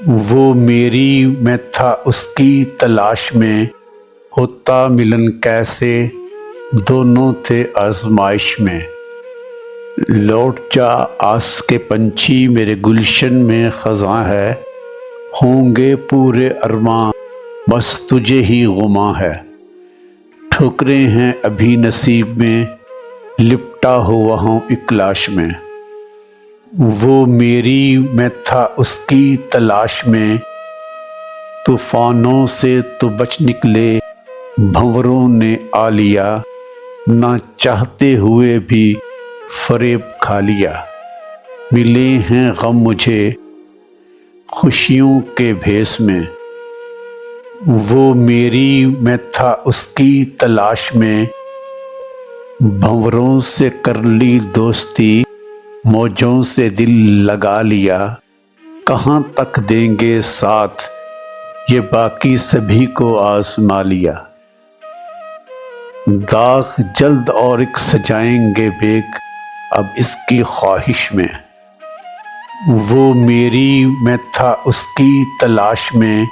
وہ میری میں تھا اس کی تلاش میں، ہوتا ملن کیسے، دونوں تھے آزمائش میں۔ لوٹ جا آس کے پنچھی، میرے گلشن میں خزاں ہے، ہوں گے پورے ارماں بس تجھے ہی گماں ہے۔ ٹھوکریں ہیں ابھی نصیب میں، لپٹا ہوا ہوں ایک لاش میں۔ وہ میری میں تھا اس کی تلاش میں، طوفانوں سے تو بچ نکلے، بھنوروں نے آ لیا، نہ چاہتے ہوئے بھی فریب کھا لیا۔ ملے ہیں غم مجھے خوشیوں کے بھیس میں، وہ میری میں تھا اس کی تلاش میں۔ بھنوروں سے کر لی دوستی، موجوں سے دل لگا لیا، کہاں تک دیں گے ساتھ، یہ باقی سبھی کو آزما لیا۔ داغ جلد اور ایک سجائیں گے بیگ اب اس کی خواہش میں۔ وہ میری میں تھا اس کی تلاش میں،